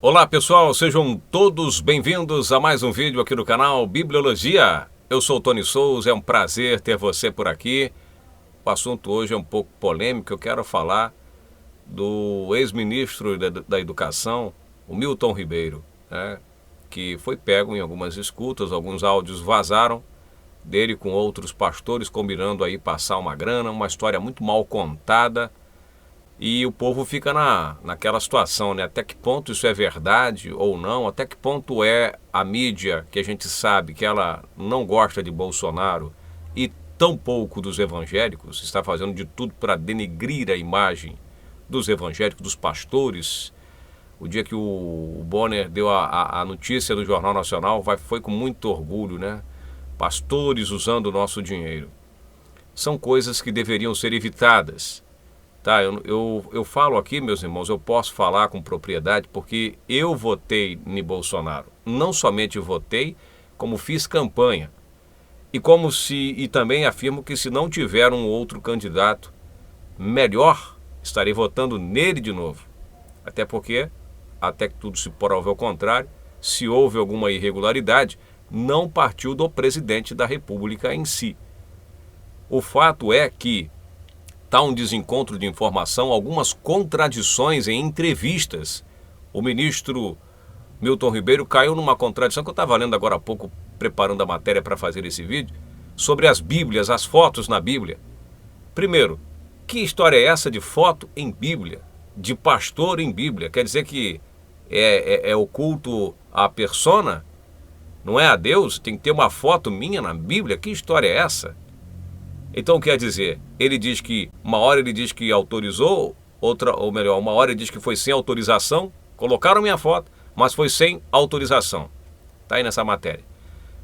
Olá pessoal, sejam todos bem-vindos a mais um vídeo aqui no canal Bibliologia. Eu sou o Tony Souza, é um prazer ter você por aqui. O assunto hoje é um pouco polêmico, eu quero falar do ex-ministro da Educação, o Milton Ribeiro, né, que foi pego em algumas escutas, alguns áudios vazaram dele com outros pastores combinando aí passar uma grana, uma história muito mal contada. E o povo fica naquela situação, né? Até que ponto isso é verdade ou não? Até que ponto é a mídia, que a gente sabe que ela não gosta de Bolsonaro e tão pouco dos evangélicos, está fazendo de tudo para denegrir a imagem dos evangélicos, dos pastores. O dia que o Bonner deu a notícia do Jornal Nacional, foi com muito orgulho, né? Pastores usando o nosso dinheiro. São coisas que deveriam ser evitadas. Tá, eu falo aqui, meus irmãos, eu posso falar com propriedade porque eu votei em Bolsonaro. Não somente votei, como fiz campanha. E também afirmo que se não tiver um outro candidato melhor, estarei votando nele de novo. Até porque, até que tudo se prove ao contrário, se houve alguma irregularidade, não partiu do presidente da República em si. O fato é que está um desencontro de informação, algumas contradições em entrevistas. O ministro Milton Ribeiro caiu numa contradição que eu estava lendo agora há pouco, preparando a matéria para fazer esse vídeo, sobre as Bíblias, as fotos na Bíblia. Primeiro, que história é essa de foto em Bíblia, de pastor em Bíblia? Quer dizer que é o culto à persona? Não é a Deus? Tem que ter uma foto minha na Bíblia? Que história é essa? Então quer dizer, ele diz que, uma hora ele diz que autorizou, uma hora ele diz que foi sem autorização, colocaram minha foto, mas foi sem autorização. Está aí nessa matéria.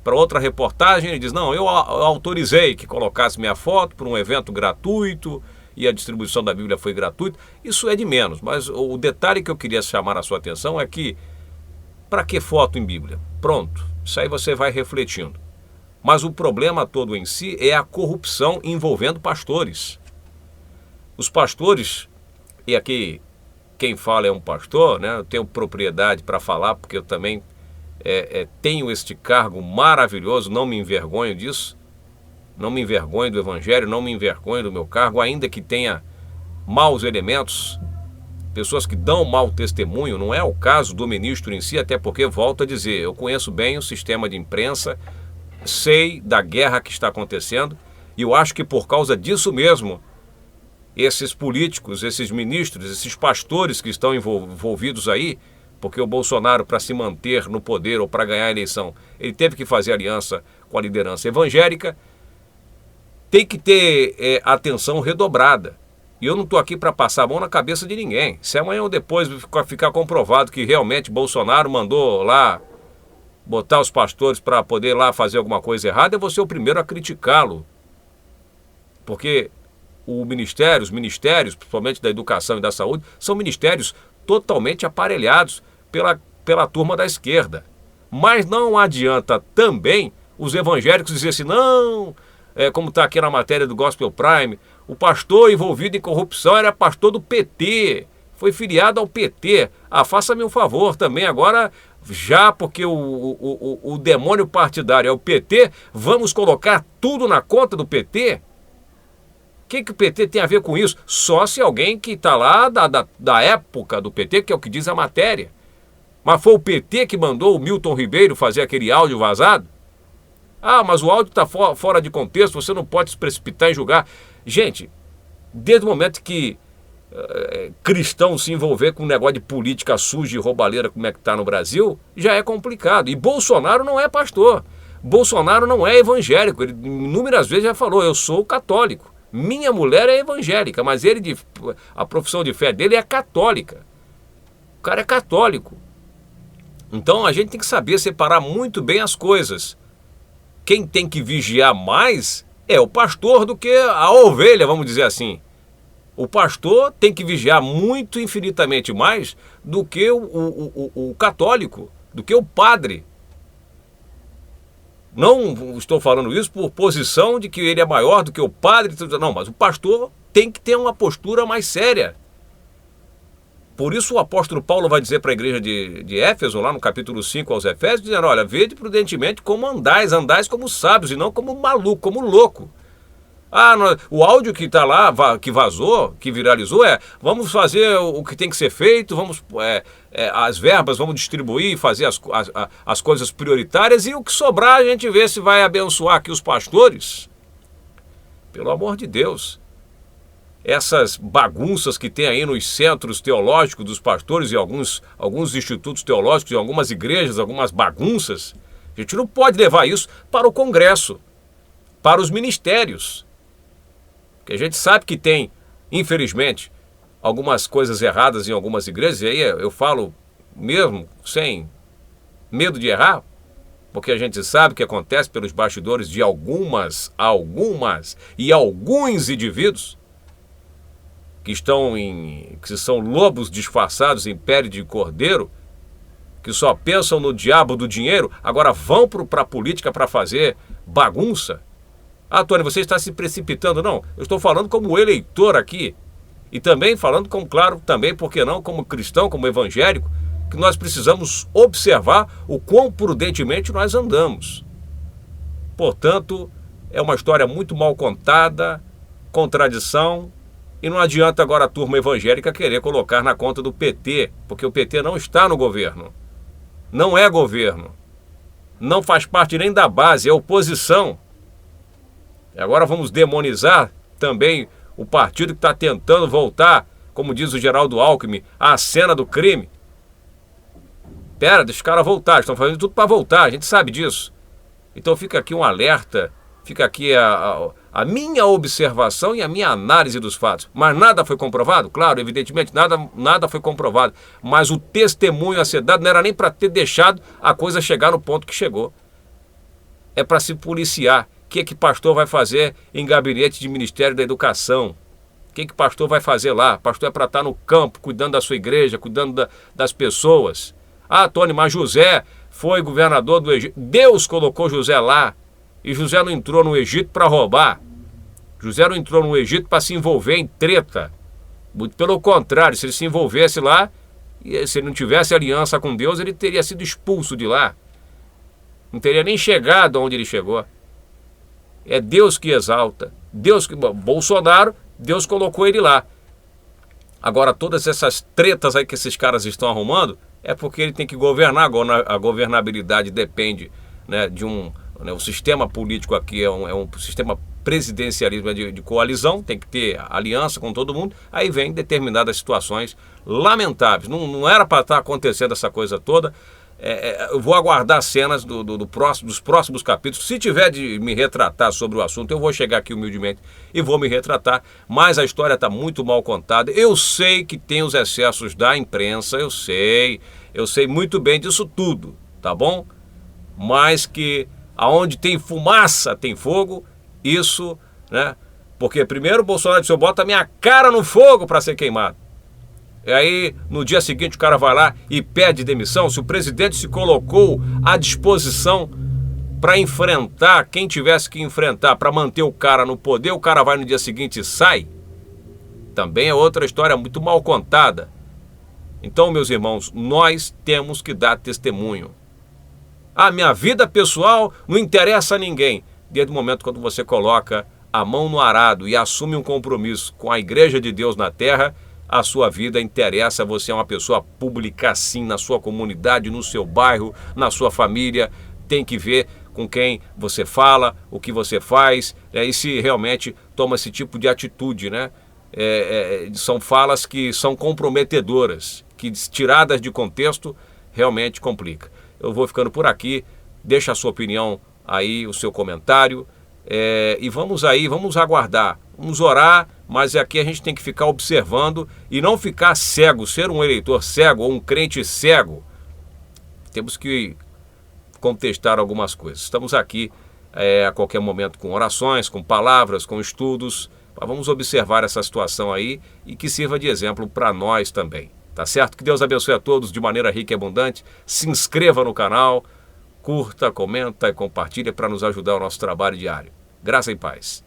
Para outra reportagem ele diz, não, eu autorizei que colocasse minha foto por um evento gratuito e a distribuição da Bíblia foi gratuita. Isso é de menos, mas o detalhe que eu queria chamar a sua atenção é que, para que foto em Bíblia? Pronto, isso aí você vai refletindo. Mas o problema todo em si é a corrupção envolvendo pastores. Os pastores, e aqui quem fala é um pastor, né? Eu tenho propriedade para falar, porque eu também tenho este cargo maravilhoso, não me envergonho disso, não me envergonho do evangelho, não me envergonho do meu cargo, ainda que tenha maus elementos, pessoas que dão mau testemunho. Não é o caso do ministro em si, até porque, volto a dizer, eu conheço bem o sistema de imprensa, sei da guerra que está acontecendo e eu acho que por causa disso mesmo, esses políticos, esses ministros, esses pastores que estão envolvidos aí, porque o Bolsonaro, para se manter no poder ou para ganhar a eleição, ele teve que fazer aliança com a liderança evangélica, tem que ter atenção redobrada. E eu não estou aqui para passar a mão na cabeça de ninguém. Se amanhã ou depois ficar comprovado que realmente Bolsonaro mandou lá botar os pastores para poder lá fazer alguma coisa errada, eu vou ser o primeiro a criticá-lo. Porque os ministérios, principalmente da educação e da saúde, são ministérios totalmente aparelhados pela turma da esquerda. Mas não adianta também os evangélicos dizer assim, não, como está aqui na matéria do Gospel Prime, o pastor envolvido em corrupção era pastor do PT, foi filiado ao PT. Faça-me um favor também agora, já porque o demônio partidário é o PT, vamos colocar tudo na conta do PT? O que o PT tem a ver com isso? Só se alguém que está lá da época do PT, que é o que diz a matéria. Mas foi o PT que mandou o Milton Ribeiro fazer aquele áudio vazado? Mas o áudio está fora de contexto, você não pode se precipitar em julgar. Gente, desde o momento que cristão se envolver com um negócio de política suja e roubalheira como é que está no Brasil, já é complicado. E Bolsonaro não é pastor, Bolsonaro não é evangélico, ele inúmeras vezes já falou, eu sou católico, minha mulher é evangélica, mas a profissão de fé dele é católica, o cara é católico. Então a gente tem que saber separar muito bem as coisas. Quem tem que vigiar mais é o pastor do que a ovelha, vamos dizer assim. O pastor tem que vigiar muito, infinitamente mais do que o católico, do que o padre. Não estou falando isso por posição de que ele é maior do que o padre, não, mas o pastor tem que ter uma postura mais séria. Por isso o apóstolo Paulo vai dizer para a igreja de Éfeso, lá no capítulo 5 aos Efésios, dizendo, olha, vede prudentemente como andais como sábios e não como maluco, como louco. O áudio que está lá, que vazou, que viralizou vamos fazer o que tem que ser feito, as verbas vamos distribuir, fazer as coisas prioritárias e o que sobrar a gente vê se vai abençoar aqui os pastores. Pelo amor de Deus. Essas bagunças que tem aí nos centros teológicos dos pastores e alguns institutos teológicos e algumas igrejas, algumas bagunças, a gente não pode levar isso para o Congresso, para os ministérios. Porque a gente sabe que tem, infelizmente, algumas coisas erradas em algumas igrejas, e aí eu falo mesmo sem medo de errar, porque a gente sabe o que acontece pelos bastidores de alguns indivíduos que são lobos disfarçados em pele de cordeiro, que só pensam no diabo do dinheiro, agora vão para a política para fazer bagunça. Tony, você está se precipitando. Não, eu estou falando como eleitor aqui. E também falando, claro, também, por que não, como cristão, como evangélico, que nós precisamos observar o quão prudentemente nós andamos. Portanto, é uma história muito mal contada, contradição, e não adianta agora a turma evangélica querer colocar na conta do PT, porque o PT não está no governo. Não é governo. Não faz parte nem da base, é oposição. Agora vamos demonizar também o partido que está tentando voltar, como diz o Geraldo Alckmin, à cena do crime. Deixa os caras voltar, estão fazendo tudo para voltar, a gente sabe disso. Então fica aqui um alerta, fica aqui a minha observação e a minha análise dos fatos. Mas nada foi comprovado? Claro, evidentemente nada foi comprovado. Mas o testemunho a ser dado não era nem para ter deixado a coisa chegar no ponto que chegou. É para se policiar. O que pastor vai fazer em gabinete de Ministério da Educação? O que pastor vai fazer lá? Pastor é para estar no campo, cuidando da sua igreja, cuidando das pessoas. Tony, mas José foi governador do Egito. Deus colocou José lá. E José não entrou no Egito para roubar. José não entrou no Egito para se envolver em treta. Muito pelo contrário, se ele se envolvesse lá, e se ele não tivesse aliança com Deus, ele teria sido expulso de lá. Não teria nem chegado onde ele chegou. É Deus que exalta. Bolsonaro, Deus colocou ele lá. Agora, todas essas tretas aí que esses caras estão arrumando, é porque ele tem que governar. A governabilidade depende, né, de o sistema político aqui é um sistema presidencialismo de coalizão, tem que ter aliança com todo mundo. Aí vem determinadas situações lamentáveis. Não era para estar acontecendo essa coisa toda. Eu vou aguardar cenas dos próximos capítulos. Se tiver de me retratar sobre o assunto, eu vou chegar aqui humildemente e vou me retratar. Mas a história está muito mal contada. Eu sei que tem os excessos da imprensa, eu sei muito bem disso tudo, tá bom? Mas que aonde tem fumaça tem fogo, isso, né? Porque primeiro o Bolsonaro disse, eu boto a minha cara no fogo para ser queimado. E aí, no dia seguinte, o cara vai lá e pede demissão. Se o presidente se colocou à disposição para enfrentar quem tivesse que enfrentar, para manter o cara no poder, o cara vai no dia seguinte e sai. Também é outra história muito mal contada. Então, meus irmãos, nós temos que dar testemunho. Minha vida pessoal não interessa a ninguém. Desde o momento quando você coloca a mão no arado e assume um compromisso com a Igreja de Deus na terra, a sua vida interessa, você é uma pessoa pública sim, na sua comunidade, no seu bairro, na sua família, tem que ver com quem você fala, o que você faz, e se realmente toma esse tipo de atitude, né? São falas que são comprometedoras, que tiradas de contexto realmente complica. Eu vou ficando por aqui, deixa a sua opinião aí, o seu comentário, e vamos aguardar, vamos orar, mas aqui a gente tem que ficar observando e não ficar cego, ser um eleitor cego ou um crente cego. Temos que contestar algumas coisas. Estamos aqui a qualquer momento com orações, com palavras, com estudos, mas vamos observar essa situação aí e que sirva de exemplo para nós também. Tá certo? Que Deus abençoe a todos de maneira rica e abundante. Se inscreva no canal, curta, comenta e compartilha para nos ajudar o nosso trabalho diário. Graça e paz.